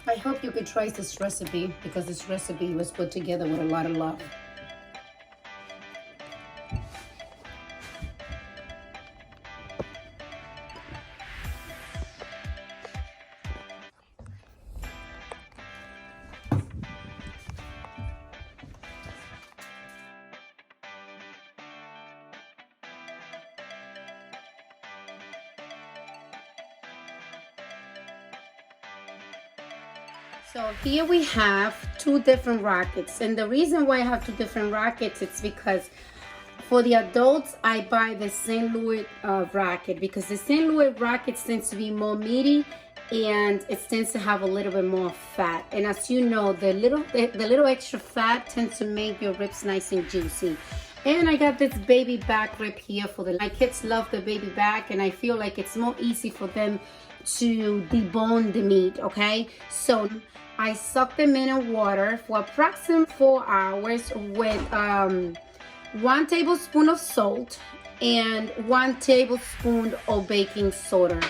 I hope you could try this recipe because this recipe was put together with a lot of love. So here we have two different rackets, and the reason why I have two different rackets, it's because for the adults I buy the St. Louis racket, because the St. Louis racket tends to be more meaty and it tends to have a little bit more fat, and as you know, the little extra fat tends to make your ribs nice and juicy. And I got this baby back rib here for my kids love the baby back, and I feel like it's more easy for them to debone the meat. Okay, so I soak them in water for approximately 4 hours with 1 tablespoon of salt and 1 tablespoon of baking soda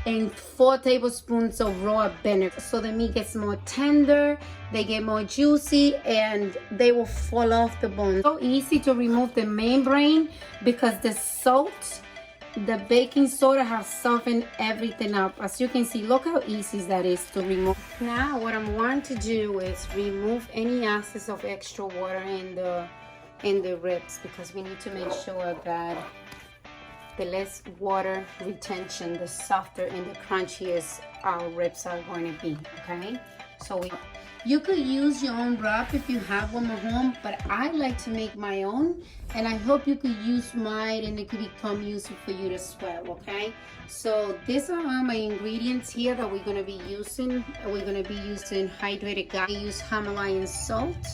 and 4 tablespoons of raw vinegar, so the meat gets more tender, they get more juicy, and they will fall off the bone. So easy to remove the membrane because the salt, the baking soda has softened everything up. As you can see, look how easy that is to remove. Now what I'm going to do is remove any excess of extra water in the ribs, because we need to make sure that the less water retention, the softer and the crunchiest our ribs are going to be. Okay, so you could use your own rub if you have one at home, but I like to make my own, and I hope you could use mine and it could become useful for you as well. Okay, so these are all my ingredients here that we're going to be using. We're going to be using hydrated garlic. I use Himalayan salt,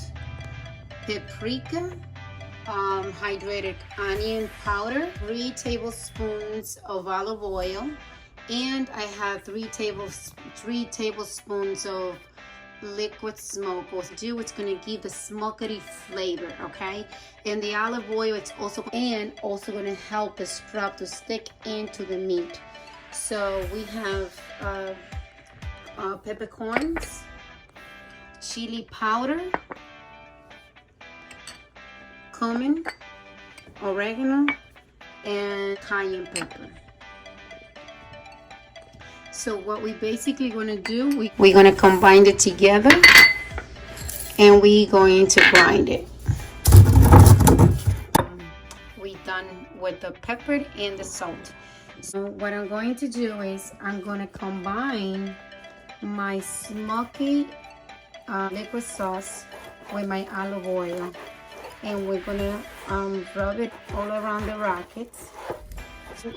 paprika, hydrated onion powder, 3 tablespoons of olive oil, and I have 3 tablespoons of liquid smoke. What it's going to give the smoky flavor. Okay, and the olive oil, it's also going to help the scrub to stick into the meat. So we have peppercorns, chili powder, cumin, oregano, and cayenne pepper. So what we basically going to do, we're going to combine it together and we're going to grind it. We're done with the pepper and the salt. So what I'm going to do is I'm going to combine my smoky liquid sauce with my olive oil, and we're gonna rub it all around the rackets.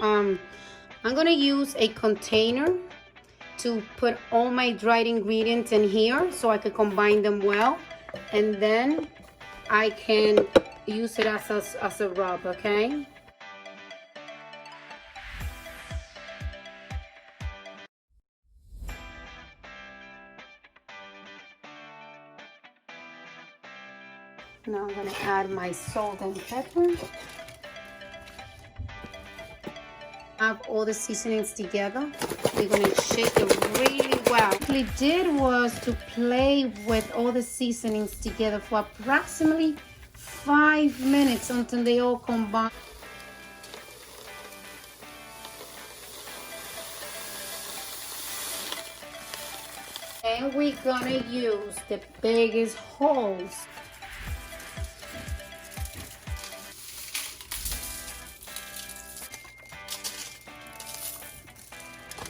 I'm gonna use a container to put all my dried ingredients in here so I can combine them well, and then I can use it as a rub. Okay, now I'm going to add my salt and pepper. Have all the seasonings together. We're going to shake it really well. What we did was to play with all the seasonings together for approximately 5 minutes until they all combine. And we're going to use the biggest holes.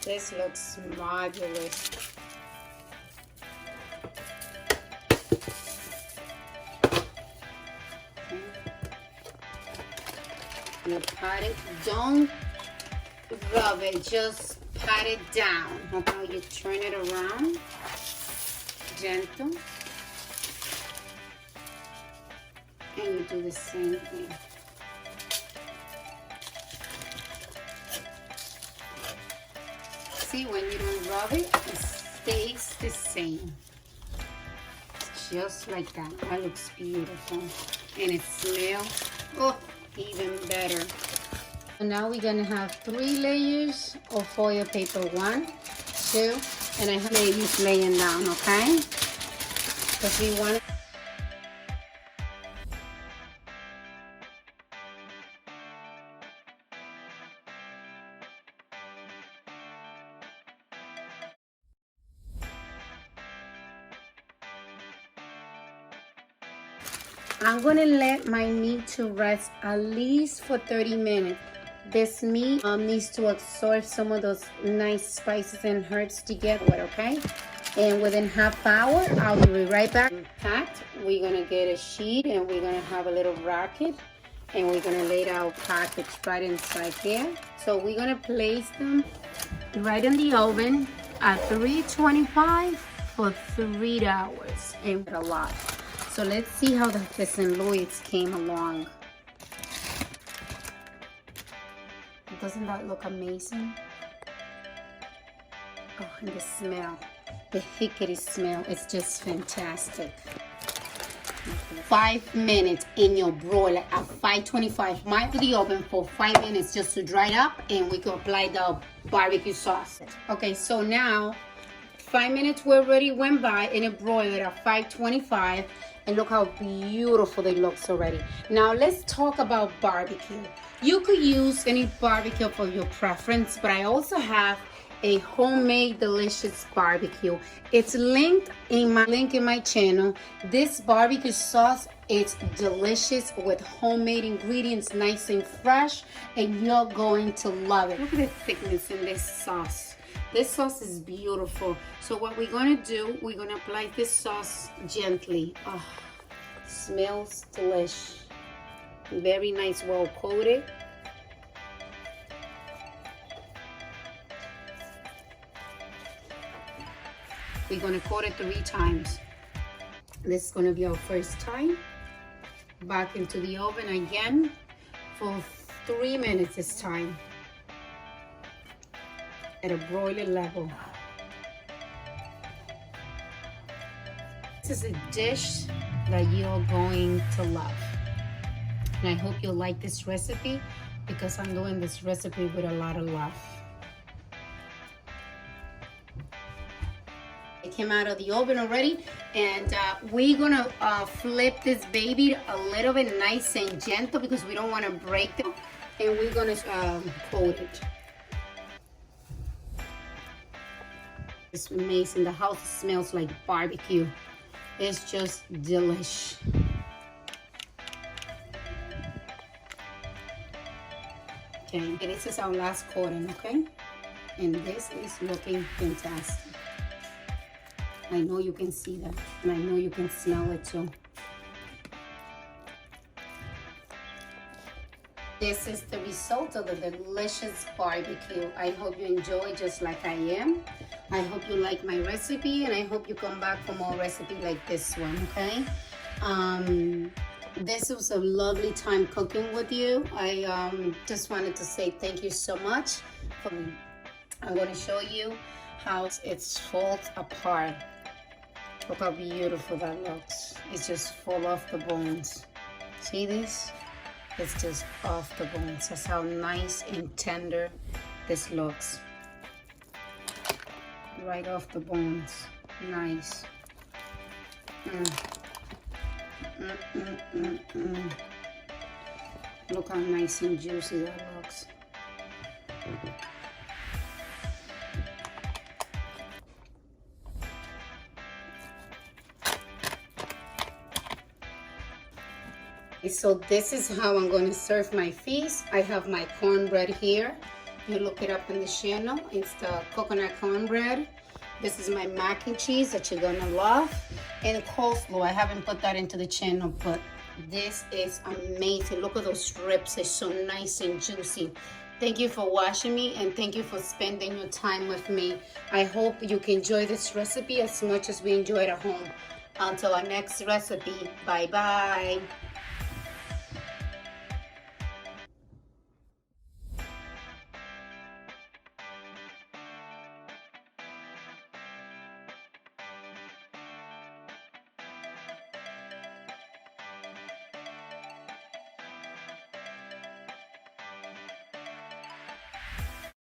This looks marvelous. You pat it, don't rub it, just pat it down. Now you turn it around, gentle, and you do the same thing. See, when you don't rub it, it stays the same. Just like that. That looks beautiful. And it smells, oh, even better. So now we're gonna have 3 layers of foil paper. 1, too. And I have ladies laying down, okay? Because we want it. I'm gonna let my meat to rest at least for 30 minutes. This meat needs to absorb some of those nice spices and herbs together, okay? And within half hour, I'll be right back. Packed, we're gonna get a sheet and we're gonna have a little racket and we're gonna lay our package right inside here. So we're gonna place them right in the oven at 325 for 3 hours, and a lot. So let's see how the St. Louis came along. Doesn't that look amazing? Oh, and the smell, the hickory smell, it's just fantastic. 5 minutes in your broiler at 525. Mind to the oven for 5 minutes just to dry it up, and we can apply the barbecue sauce. Okay, so now 5 minutes already went by in a broiler at 525, and look how beautiful they look already. Now let's talk about barbecue. You could use any barbecue for your preference, but I also have a homemade delicious barbecue. It's linked in my channel. This barbecue sauce is delicious with homemade ingredients, nice and fresh, and you're going to love it. Look at the thickness in this sauce. This sauce is beautiful. So what we're gonna do, we're gonna apply this sauce gently. Oh, smells delish. Very nice, well coated. We're gonna coat it 3 times. This is gonna be our first time. Back into the oven again for 3 minutes this time at a broiler level. This is a dish that you're going to love. And I hope you'll like this recipe because I'm doing this recipe with a lot of love. It came out of the oven already, and we're gonna flip this baby a little bit nice and gentle because we don't want to break them, and we're gonna coat it. It's amazing. The house smells like barbecue. It's just delish. Okay, this is our last coating, okay? And this is looking fantastic. I know you can see that, and I know you can smell it too. This is the result of the delicious barbecue. I hope you enjoy just like I am. I hope you like my recipe, and I hope you come back for more recipe like this one, okay? This was a lovely time cooking with you. I just wanted to say thank you so much. I'm going to show you how it's falls apart. Look how beautiful that looks. It's just full off the bones. See this? It's just off the bones. That's how nice and tender this looks. Right off the bones. Nice. Look how nice and juicy that looks. So this is how I'm going to serve my feast. I have my cornbread here. You look it up in the channel. It's the coconut cornbread. This is my mac and cheese that you're going to love. And coleslaw. I haven't put that into the channel, but this is amazing. Look at those strips. They're so nice and juicy. Thank you for watching me, and thank you for spending your time with me. I hope you can enjoy this recipe as much as we enjoy it at home. Until our next recipe, bye-bye.